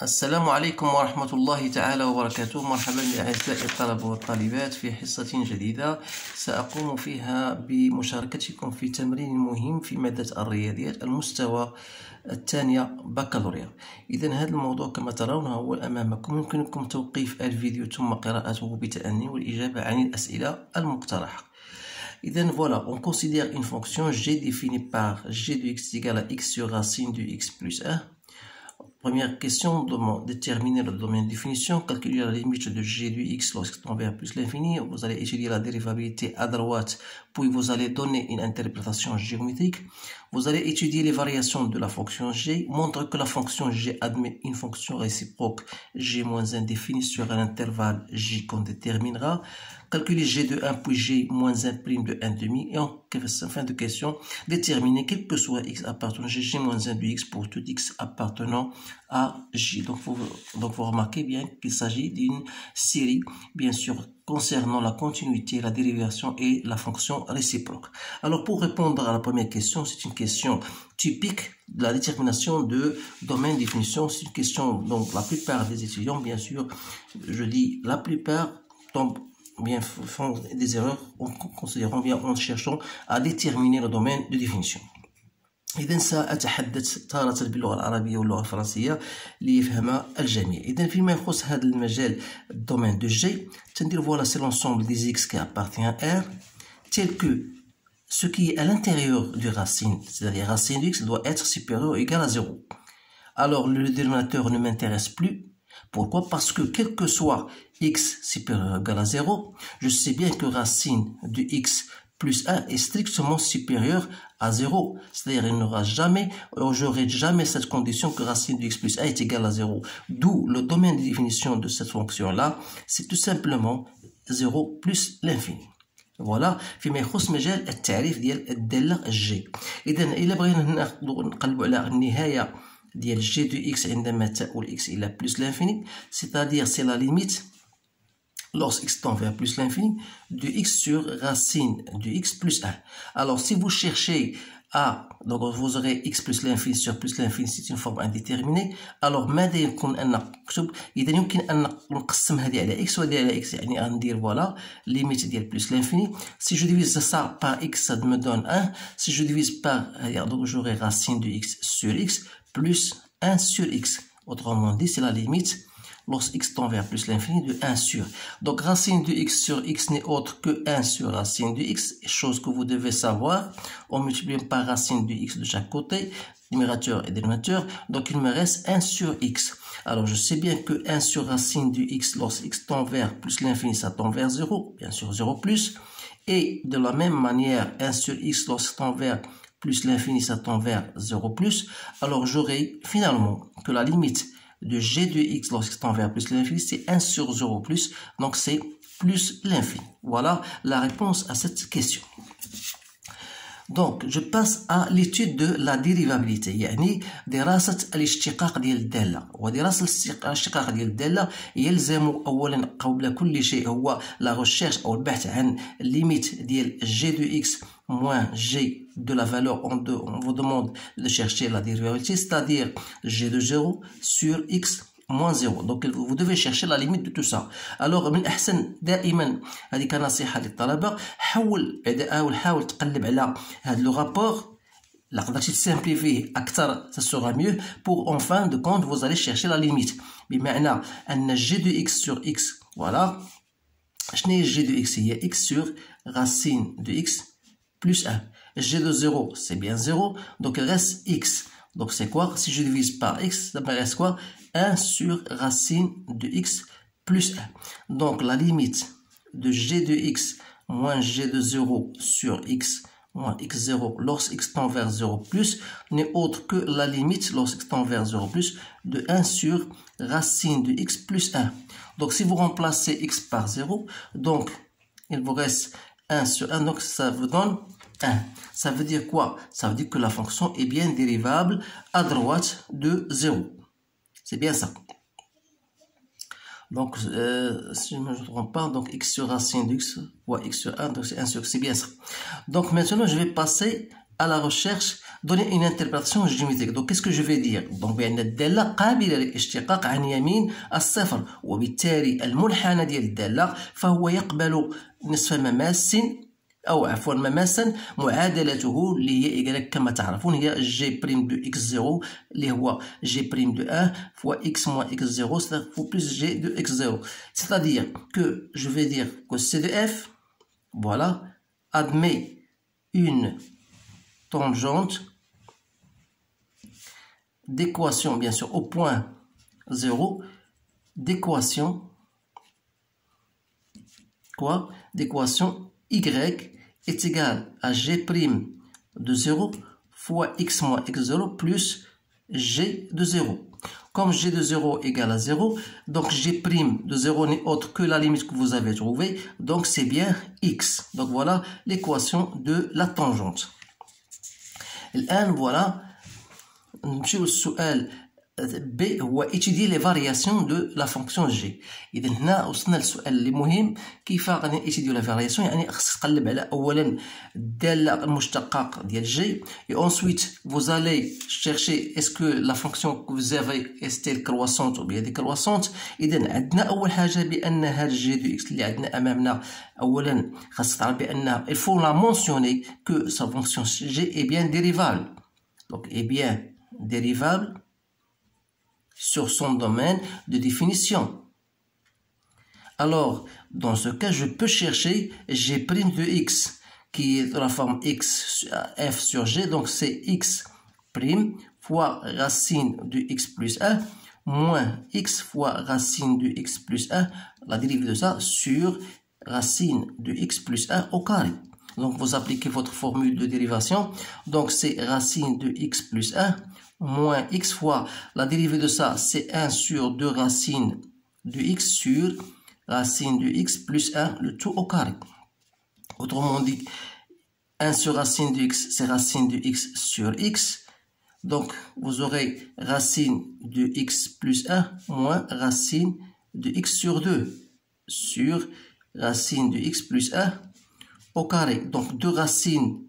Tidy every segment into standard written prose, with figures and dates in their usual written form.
السلام عليكم ورحمة الله تعالى وبركاته. مرحبا بأعزائي الطلبة والطالبات في حصة جديدة سأقوم فيها بمشاركتكم في تمرين مهم في مادة الرياضيات المستوى الثانية بكالوريا. إذن هذا الموضوع كما ترون هو أمامكم، يمكنكم توقيف الفيديو ثم قراءته بتأني والإجابة عن الأسئلة المقترحة. إذن voilà, on considère une fonction g définie par g de x égale à x sur racine de x plus 1. Première question, déterminer le domaine de définition, calculer la limite de g de x lorsqu'il tend vers plus l'infini. Vous allez étudier la dérivabilité à droite, puis vous allez donner une interprétation géométrique. Vous allez étudier les variations de la fonction g, montre que la fonction g admet une fonction réciproque g-1 définie sur un intervalle j qu'on déterminera. Calculer g de 1 puis g moins 1 prime de 1 demi. Et en fin de question, déterminer quel que soit x appartenant à g moins 1 de x pour tout x appartenant à j. Donc vous remarquez bien qu'il s'agit d'une série, bien sûr, concernant la continuité, la dérivation et la fonction réciproque. Alors pour répondre à la première question, c'est une question typique de la détermination de domaine de définition. C'est une question, donc la plupart des étudiants, bien sûr, je dis la plupart, font des erreurs en cherchant à déterminer le domaine de définition. إذن سأتحدث تارة باللغة العربية واللغة الفرنسية ليفهم الجميع. إذن فيما يخص هذا المجال الدومين دو جي تندير voilà c'est l'ensemble des x qui appartient à R tel que ce qui est à l'intérieur du racine, c'est-à-dire racine de x doit être supérieur ou égal à 0. Alors le dénominateur ne m'intéresse plus. Pourquoi? Parce que quel que soit x supérieur ou égal à 0, je sais bien que racine de x plus 1 est strictement supérieur à 0. C'est-à-dire il n'aura jamais, j'aurai jamais cette condition que racine de x plus 1 est égal à 0. D'où le domaine de définition de cette fonction-là, c'est tout simplement 0 plus l'infini. Voilà فيما يخص مجال التعريف ديال الدالة g. إذا إلا بغينا نقلبوا على النهاية ديال g de x عندما تؤول x إلى plus l'infini, c'est-à-dire c'est la limite lorsque x tend vers plus l'infini de x sur racine de x plus 1. Alors si vous cherchez à, donc vous aurez x plus l'infini sur plus l'infini, c'est une forme indéterminée. Alors ماذا يمكن أن نكتب؟ إذا يمكن أن نقسم هذه على x وهذه على x، يعني غندير voilà limite ديال plus l'infini. Si je divise ça par x, ça me donne 1. Si je divise par, donc j'aurai racine de x sur x plus 1 sur x. Autrement dit, c'est la limite lorsque x tend vers plus l'infini de 1 sur. Donc racine de x sur x n'est autre que 1 sur racine de x, chose que vous devez savoir. On multiplie par racine de x de chaque côté, numérateur et dénominateur. Donc il me reste 1 sur x. Alors je sais bien que 1 sur racine de x lorsque x tend vers plus l'infini, ça tend vers 0, bien sûr 0 plus. Et de la même manière, 1 sur x lorsque tend vers plus l'infini, ça tend vers 0 plus. Alors j'aurai finalement que la limite de g de x lorsqu'il tend vers plus l'infini, c'est 1 sur 0 plus, donc c'est plus l'infini. Voilà la réponse à cette question. Donc je passe à l'étude de la dérivabilité، يعني دراسة الاشتقاق ديال الدالة. ودراسة الاشتقاق ديال الدالة يلزم أولا قبل كل شيء هو la recherche أو البحث عن limite ديال g de x moins g de la valeur, on vous demande de chercher la dérivabilité, c'est-à-dire g de 0 sur x moins 0. Donc vous devez chercher la limite de tout ça. Alors من أحسن دائما هذه كنصيحة للطلبة، حاول تقلب على هذا لو رابور. لا قدرتي تسامبليفيه أكثر ça sera mieux. Pour en fin de compte vous allez chercher la limite. بمعنى أن g de x sur x, voilà شنو هي g de x؟ هي x sur racine de x plus 1. g de 0 c'est bien 0, donc il reste x. Donc c'est quoi? Si je divise par x, ça me reste quoi? 1 sur racine de x plus 1. Donc la limite de g de x moins g de 0 sur x moins x0 lorsque x tend vers 0 plus n'est autre que la limite lorsque x tend vers 0 plus de 1 sur racine de x plus 1. Donc si vous remplacez x par 0, donc il vous reste 1 sur 1, donc ça vous donne 1. Ça veut dire quoi? Ça veut dire que la fonction est bien dérivable à droite de 0. C'est bien ça. Donc, si je ne me trompe pas, donc x sur racine de x fois x sur 1, donc c'est 1 sur x, c'est bien ça. Donc maintenant, je vais passer à la recherche donner une interprétation géométrique. Donc qu'est-ce que je vais dire؟ donc بأن الدالة قابلة للاشتقاق عن يمين الصفر، وبالتالي المنحنى ديال الدالة فهو يقبل نصف مماس أو عفوا مماسا معادلته اللي هي إيكال كما تعرفون هي جي بريم دو إكس زيرو اللي هو جي بريم دو 1 فوا إكس موان إكس زيرو فوا بلس جي دو إكس زيرو. C'est-à-dire que je vais dire que C de F, voilà, admet une tangente d'équation, bien sûr, au point 0, d'équation, quoi? D'équation y est égal à g' de 0 fois x moins x0 plus g de 0. Comme g de 0 égale à 0, donc g' de 0 n'est autre que la limite que vous avez trouvée, donc c'est bien x. Donc voilà l'équation de la tangente. الآن voilà نمشيو للسؤال B هو étudier les variations de la fonction g. إذا هنا وصلنا للسؤال اللي مهم كيف غادي étudier la variation. يعني خصك تقلب على أولا الدالة المشتقة ديال g et ensuite vous allez chercher est-ce que la fonction que vous avez est-elle croissante ou bien décroissante. إذا عندنا أول حاجة بأن هاد g de x اللي عندنا أمامنا أولا خاصك تعرف بأنها il faut la mentionner que sa fonction g est bien dérivable. Donc est bien dérivable sur son domaine de définition. Alors, dans ce cas, je peux chercher g' de x, qui est de la forme x f sur g, donc c'est x' fois racine de x plus 1, moins x fois racine de x plus 1, la dérivée de ça, sur racine de x plus 1 au carré. Donc, vous appliquez votre formule de dérivation, donc c'est racine de x plus 1, moins x fois, la dérivée de ça, c'est 1 sur 2 racines de x sur racine de x plus 1, le tout au carré. Autrement dit, 1 sur racine de x, c'est racine de x sur x. Donc, vous aurez racine de x plus 1 moins racine de x sur 2 sur racine de x plus 1 au carré. Donc, 2 racines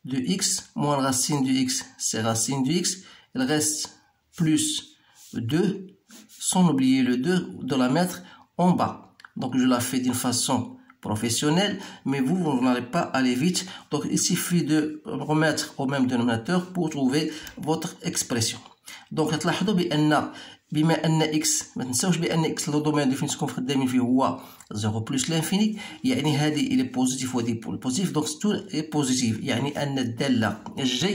de x moins racine de x, c'est racine de x. Il reste plus 2, sans oublier le 2, de la mettre en bas. Donc, je la fais d'une façon professionnelle, mais vous n'allez pas aller vite. Donc, il suffit de remettre au même dénominateur pour trouver votre expression. Donc, تلاحظوا بما أن x ما تنساوش بأن x لو دومين اللي فين تكون خدامين فيه هو 0 بلس لانفيني، يعني هذه إلي بوزيتيف وهذه بوزيتيف، دونك تو إي بوزيتيف، يعني أن الدالة g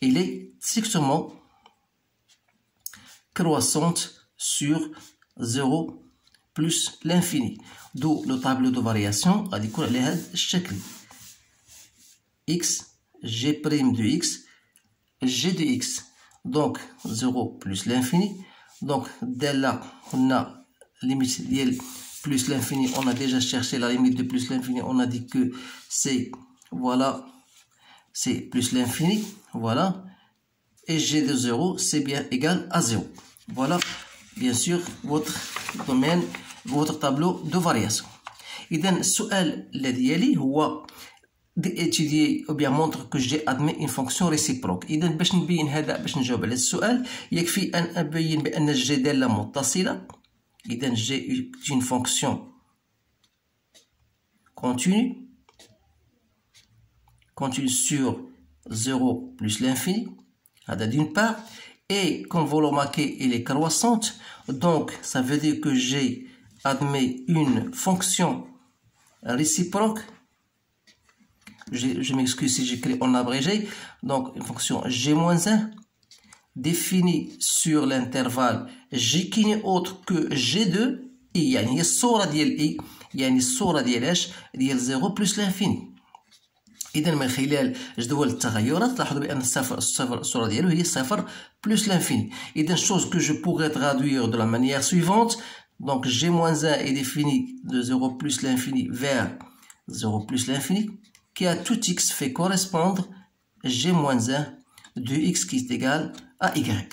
إلي strictement croissante sur 0 plus l'infini. D'où le tableau de variation غادي يكون على هذا الشكل x g' de x g de x donc 0 plus l'infini. Donc الدالة قلنا limite ديال plus l'infini, on a déjà cherché la limite de plus l'infini, on a dit que c'est voilà, c'est plus l'infini, voilà, et g de 0 c'est bien égal à 0. Voilà bien sûr votre domaine, votre tableau de variation. إذا السؤال الذي يلي هو d'étudier ou bien montre que j'ai admis une fonction réciproque. إذا باش نبين هذا، باش نجاوب على السؤال يكفي أن أبين بأن الجي دالة متصلة. إذا j'ai une fonction continue sur 0 plus l'infini, هذا d'une part. Et comme vous le remarquez, elle est croissante, donc ça veut dire que j'ai admis une fonction réciproque. Je m'excuse si j'écris en abrégé, donc une fonction g-1 définie sur l'intervalle j qui n'est autre que g2 i، يعني هي الصورة ديال i، يعني الصورة ديال اش؟ ديال 0 plus l'infini. إذا من خلال جدول التغيرات تلاحظوا بأن الصورة ديالو هي 0 plus l'infini. إذا chose que je pourrais traduire de la manière suivante. Donc g-1 est défini de 0 plus l'infini vers 0 plus l'infini, qui à tout x fait correspondre g-1 de x qui est égal à y.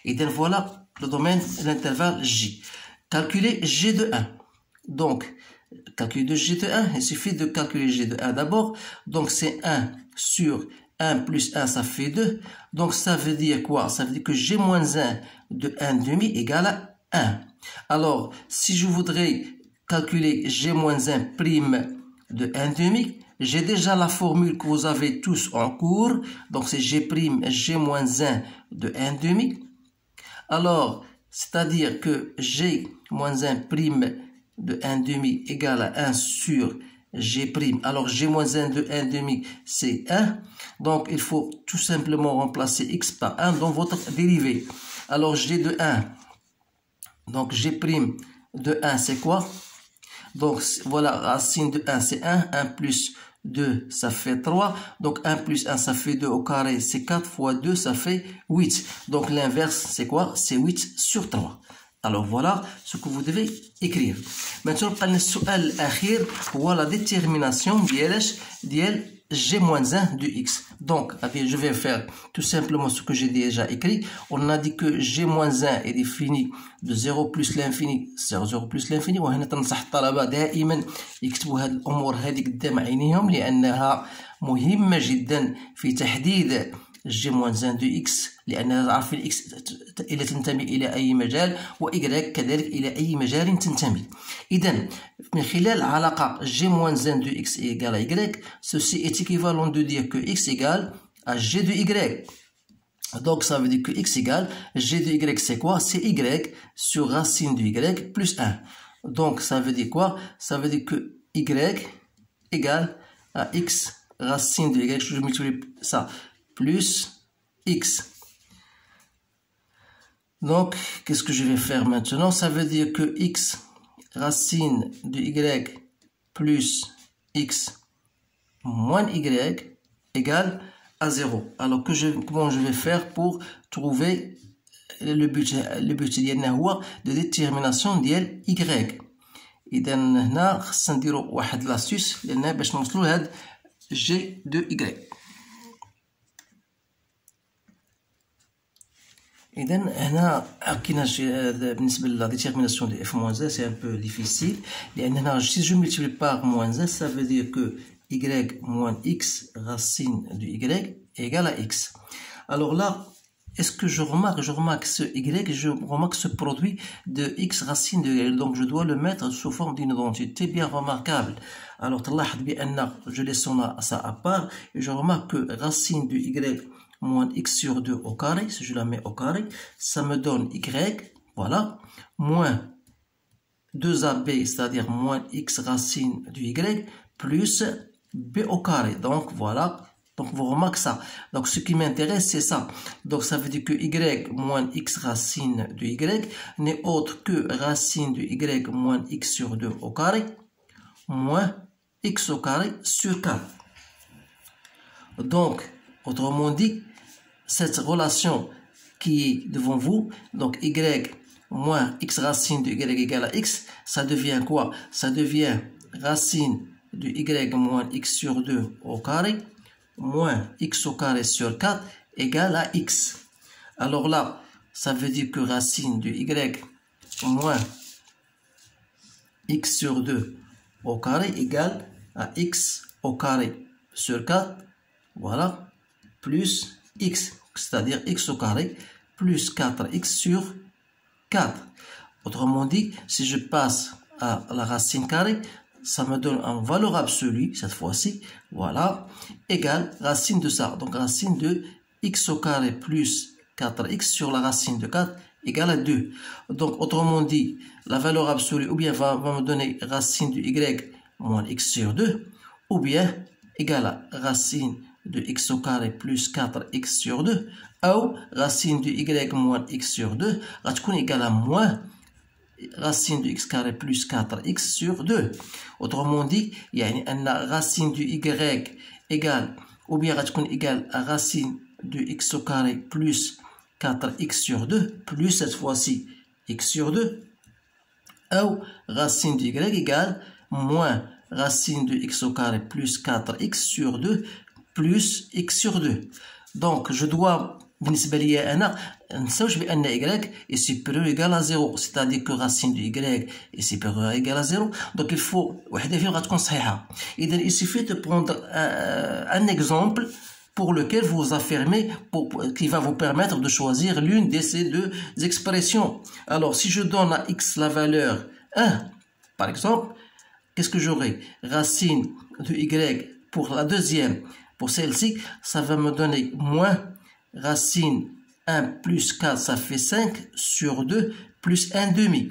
Et donc voilà le domaine de l'intervalle j. Calculer g de 1. Donc, calculer de g de 1, il suffit de calculer g de 1 d'abord. Donc c'est 1 sur 1 plus 1, ça fait 2. Donc, ça veut dire quoi? Ça veut dire que g moins 1 de 1 demi égale à 1. Alors, si je voudrais calculer g moins 1 prime de 1 demi, j'ai déjà la formule que vous avez tous en cours. Donc, c'est g prime g moins 1 de 1 demi. Alors, c'est-à-dire que g moins 1 prime de 1 demi égale à 1 sur g prime. Alors, g moins 1 de 1 demi, c'est 1. Donc, il faut tout simplement remplacer x par 1 dans votre dérivée. Alors, g de 1. Donc, g prime de 1, c'est quoi? Donc, voilà, racine de 1, c'est 1. 1 plus 2, ça fait 3. Donc, 1 plus 1, ça fait 2 au carré. C'est 4 fois 2, ça fait 8. Donc, l'inverse, c'est quoi? C'est 8 sur 3. Alors, voilà ce que vous devez écrire. Maintenant, le su'al akhir, voilà la détermination d'IL g-1 de x. Donc, je vais faire tout simplement ce que j'ai déjà écrit. On a dit que g-1 est défini de 0 plus l'infini, 0 plus l'infini. وهنا تنصح الطلبة دائما يكتبوا هذه الأمور هذه قدام عينيهم لأنها مهمة جدا في تحديد g moins 1 de x لأنها عارفين x إلى تنتمي إلى أي مجال و y كذلك إلى أي مجال تنتمي. إذا من خلال علاقة g moins 1 de x égale à y, ceci est équivalent de dire que x égale à g de y. Donc ça veut dire que x égale g de y, c'est quoi? C'est y sur racine de y plus 1. Donc ça veut dire quoi? Ça veut dire que y égale à x racine de y, je multiplie ça, plus x. Donc, qu'est-ce que je vais faire maintenant? Ça veut dire que x racine de y plus x moins y égale à 0. Alors, comment je vais faire pour trouver le but de détermination ديال y. إذا هنا خصنا نديرو واحد لاستيس لأن باش نوصلو لهاد g de y. إذا هنا كاين بالنسبة لا détermination de f moins 1 c'est un peu difficile لأن هنا si je multiplie par moins 1 ça veut dire que y moins x racine de y égale à x. Alors là, est-ce que je remarque ce y, je remarque ce produit de x racine de y, donc je dois le mettre sous forme d'une identité bien remarquable. Alors تلاحظ بأن je laisse ça à part et je remarque que racine de y moins x sur 2 au carré, si je la mets au carré, ça me donne y, voilà, moins 2ab, c'est-à-dire moins x racine du y, plus b au carré. Donc voilà, donc vous remarquez ça. Donc ce qui m'intéresse, c'est ça. Donc ça veut dire que y moins x racine du y n'est autre que racine du y moins x sur 2 au carré, moins x au carré sur 4. Donc, autrement dit, cette relation qui est devant vous, donc y moins x racine de y égale à x, ça devient quoi? Ça devient racine de y moins x sur 2 au carré, moins x au carré sur 4 égale à x. Alors là, ça veut dire que racine de y moins x sur 2 au carré égale à x au carré sur 4, voilà, plus x, c'est-à-dire x au carré plus 4x sur 4. Autrement dit, si je passe à la racine carrée, ça me donne un valeur absolue, cette fois-ci, voilà, égale racine de ça. Donc racine de x au carré plus 4x sur la racine de 4 égale à 2. Donc autrement dit, la valeur absolue ou bien va me donner racine de y moins x sur 2, ou bien égale à racine de x au carré plus 4x sur 2, ou racine de y moins x sur 2 غتكون égale à moins racine de x carré plus 4x sur 2. Autrement dit, يعني أن racine de y égale ou bien غتكون égale à racine de x au carré plus 4x sur 2 plus cette fois-ci x sur 2, ou racine de y égale moins racine de x au carré plus 4x sur 2 plus x sur 2. Donc je dois بالنسبة لي أنا نساوش بأن y est supérieur ou égal à 0, c'est-à-dire que racine de y est supérieur ou égal à 0. Donc il faut وحدة فيهم غتكون صحيحة. إذا il suffit de prendre un exemple pour lequel vous affirmez, qui va vous permettre de choisir l'une de ces deux expressions. Alors, si je donne à x la valeur 1, par exemple, qu'est-ce que j'aurai? Racine de y pour la deuxième, pour celle-ci, ça va me donner moins racine 1 plus 4, ça fait 5 sur 2 plus 1 demi.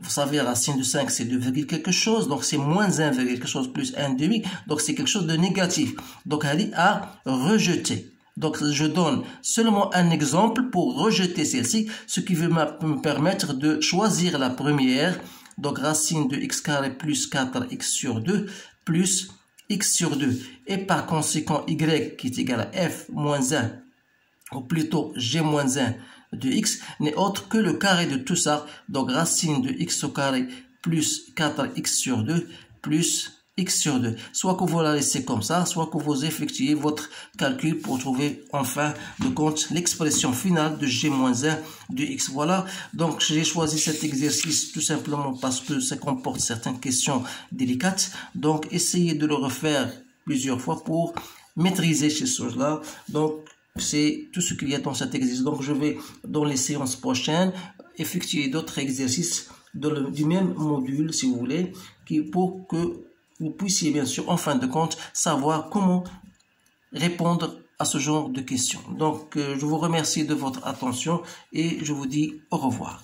Vous savez, racine de 5, c'est 2, quelque chose, donc c'est moins 1, quelque chose plus 1 demi, donc c'est quelque chose de négatif. Donc, elle dit à rejeter. Donc, je donne seulement un exemple pour rejeter celle-ci, ce qui va me permettre de choisir la première. Donc, racine de x carré plus 4x sur 2 plus x sur 2. Et par conséquent, y qui est égal à f moins 1, ou plutôt g moins 1 de x, n'est autre que le carré de tout ça. Donc, racine de x au carré plus 4x sur 2 plus x sur 2. Soit que vous la laissez comme ça, soit que vous effectuez votre calcul pour trouver en fin de compte l'expression finale de g moins 1 de x. Voilà, donc j'ai choisi cet exercice tout simplement parce que ça comporte certaines questions délicates. Donc, essayez de le refaire plusieurs fois pour maîtriser ces choses-là. Donc, c'est tout ce qu'il y a dans cet exercice. Donc, je vais, dans les séances prochaines, effectuer d'autres exercices du même module, si vous voulez, pour que vous puissiez, bien sûr, en fin de compte, savoir comment répondre à ce genre de questions. Donc, je vous remercie de votre attention et je vous dis au revoir.